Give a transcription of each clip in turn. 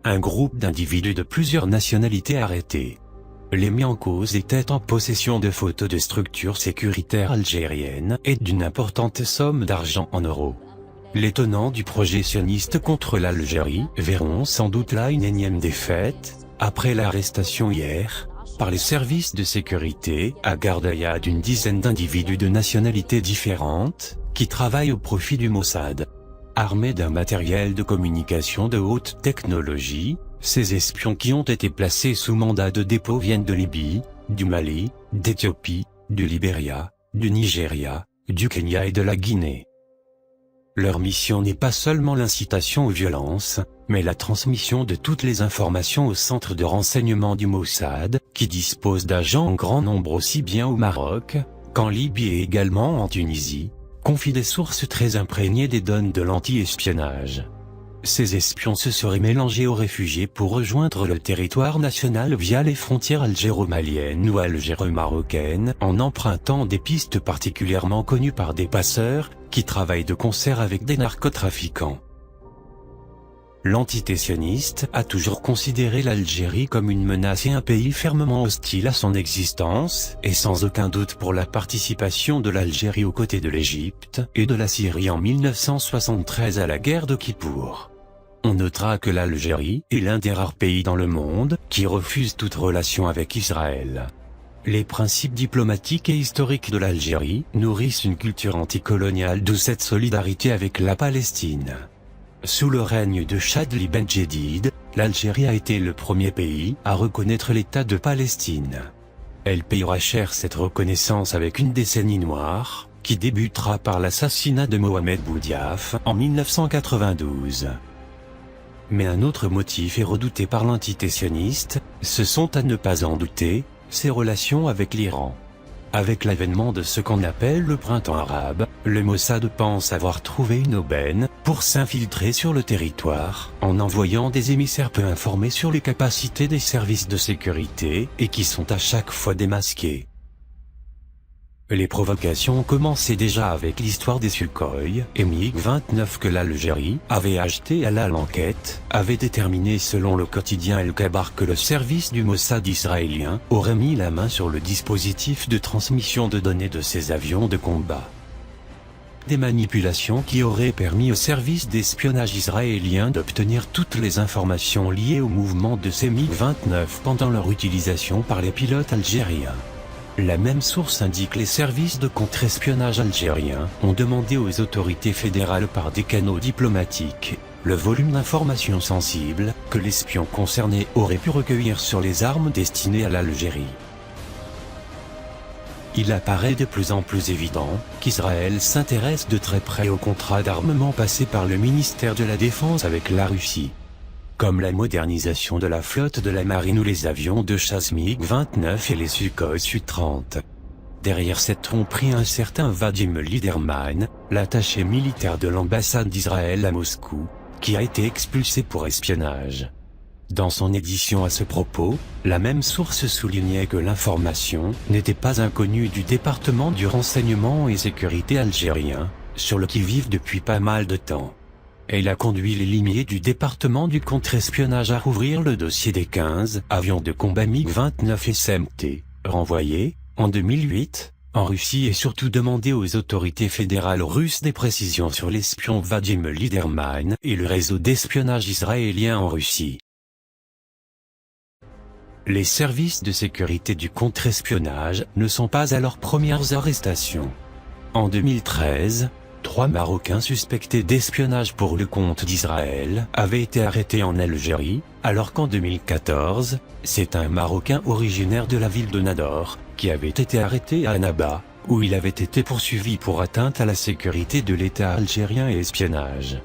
un groupe d'individus de plusieurs nationalités arrêtés. Les mis en cause étaient en possession de photos de structures sécuritaires algériennes et d'une importante somme d'argent en euros. Les tenants du projet sioniste contre l'Algérie verront sans doute là une énième défaite, après l'arrestation hier, par les services de sécurité à Gardaïa d'une dizaine d'individus de nationalités différentes, qui travaillent au profit du Mossad. Armés d'un matériel de communication de haute technologie, ces espions qui ont été placés sous mandat de dépôt viennent de Libye, du Mali, d'Éthiopie, du Libéria, du Nigeria, du Kenya et de la Guinée. Leur mission n'est pas seulement l'incitation aux violences, mais la transmission de toutes les informations au centre de renseignement du Mossad, qui dispose d'agents en grand nombre aussi bien au Maroc, qu'en Libye et également en Tunisie, confie des sources très imprégnées des données de l'anti-espionnage. Ces espions se seraient mélangés aux réfugiés pour rejoindre le territoire national via les frontières algéro-maliennes ou algéro-marocaines en empruntant des pistes particulièrement connues par des passeurs, qui travaillent de concert avec des narcotrafiquants. L'entité sioniste a toujours considéré l'Algérie comme une menace et un pays fermement hostile à son existence, et sans aucun doute pour la participation de l'Algérie aux côtés de l'Égypte et de la Syrie en 1973 à la guerre de Kippour. On notera que l'Algérie est l'un des rares pays dans le monde qui refuse toute relation avec Israël. Les principes diplomatiques et historiques de l'Algérie nourrissent une culture anticoloniale, d'où cette solidarité avec la Palestine. Sous le règne de Chadli Ben Jedid, l'Algérie a été le premier pays à reconnaître l'État de Palestine. Elle payera cher cette reconnaissance avec une décennie noire, qui débutera par l'assassinat de Mohamed Boudiaf en 1992. Mais un autre motif est redouté par l'entité sioniste, ce sont à ne pas en douter, ses relations avec l'Iran. Avec l'avènement de ce qu'on appelle le printemps arabe, le Mossad pense avoir trouvé une aubaine pour s'infiltrer sur le territoire, en envoyant des émissaires peu informés sur les capacités des services de sécurité et qui sont à chaque fois démasqués. Les provocations ont commencé déjà avec l'histoire des Sukhoi et MiG-29 que l'Algérie avait acheté à l'enquête, avait déterminé selon le quotidien El Khabar que le service du Mossad israélien aurait mis la main sur le dispositif de transmission de données de ces avions de combat. Des manipulations qui auraient permis au service d'espionnage israélien d'obtenir toutes les informations liées au mouvement de ces MiG-29 pendant leur utilisation par les pilotes algériens. La même source indique que les services de contre-espionnage algériens ont demandé aux autorités fédérales par des canaux diplomatiques le volume d'informations sensibles que l'espion concerné aurait pu recueillir sur les armes destinées à l'Algérie. Il apparaît de plus en plus évident qu'Israël s'intéresse de très près aux contrats d'armement passés par le ministère de la Défense avec la Russie, comme la modernisation de la flotte de la marine ou les avions de chasse MiG-29 et les Sukhoi Su-30. Derrière cette tromperie, un certain Vadim Liderman, l'attaché militaire de l'ambassade d'Israël à Moscou, qui a été expulsé pour espionnage. Dans son édition à ce propos, la même source soulignait que l'information n'était pas inconnue du département du renseignement et sécurité algérien, sur le qui-vive depuis pas mal de temps. Elle a conduit les limiers du département du contre-espionnage à rouvrir le dossier des 15 avions de combat MiG-29 SMT, renvoyés, en 2008, en Russie et surtout demander aux autorités fédérales russes des précisions sur l'espion Vadim Liderman et le réseau d'espionnage israélien en Russie. Les services de sécurité du contre-espionnage ne sont pas à leurs premières arrestations. En 2013, 3 Marocains suspectés d'espionnage pour le compte d'Israël avaient été arrêtés en Algérie, alors qu'en 2014, c'est un Marocain originaire de la ville de Nador, qui avait été arrêté à Annaba, où il avait été poursuivi pour atteinte à la sécurité de l'État algérien et espionnage.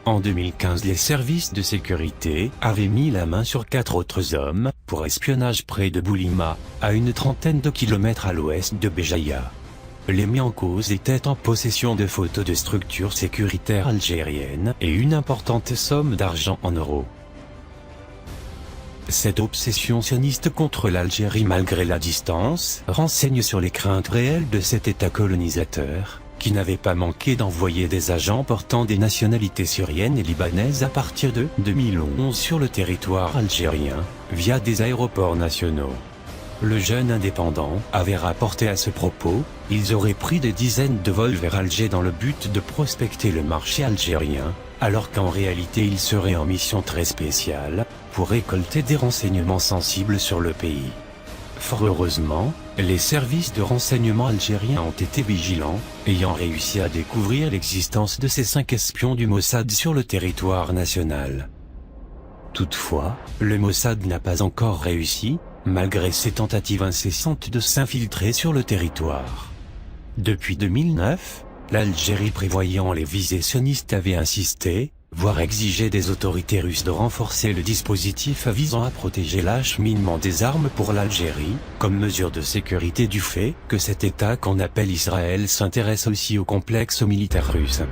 En 2015, les services de sécurité avaient mis la main sur 4 autres hommes, pour espionnage près de Boulima, à une trentaine de kilomètres à l'ouest de Béjaïa. Les mis en cause étaient en possession de photos de structures sécuritaires algériennes et une importante somme d'argent en euros. Cette obsession sioniste contre l'Algérie malgré la distance renseigne sur les craintes réelles de cet État colonisateur, qui n'avait pas manqué d'envoyer des agents portant des nationalités syriennes et libanaises à partir de 2011 sur le territoire algérien, via des aéroports nationaux. Le jeune indépendant avait rapporté à ce propos, ils auraient pris des dizaines de vols vers Alger dans le but de prospecter le marché algérien, alors qu'en réalité ils seraient en mission très spéciale, pour récolter des renseignements sensibles sur le pays. Fort heureusement, les services de renseignement algériens ont été vigilants, ayant réussi à découvrir l'existence de ces 5 espions du Mossad sur le territoire national. Toutefois, le Mossad n'a pas encore réussi, malgré ses tentatives incessantes de s'infiltrer sur le territoire. Depuis 2009, l'Algérie prévoyant les visées sionistes avait insisté, voire exigé des autorités russes de renforcer le dispositif visant à protéger l'acheminement des armes pour l'Algérie, comme mesure de sécurité du fait que cet État qu'on appelle Israël s'intéresse aussi au complexe militaire russe.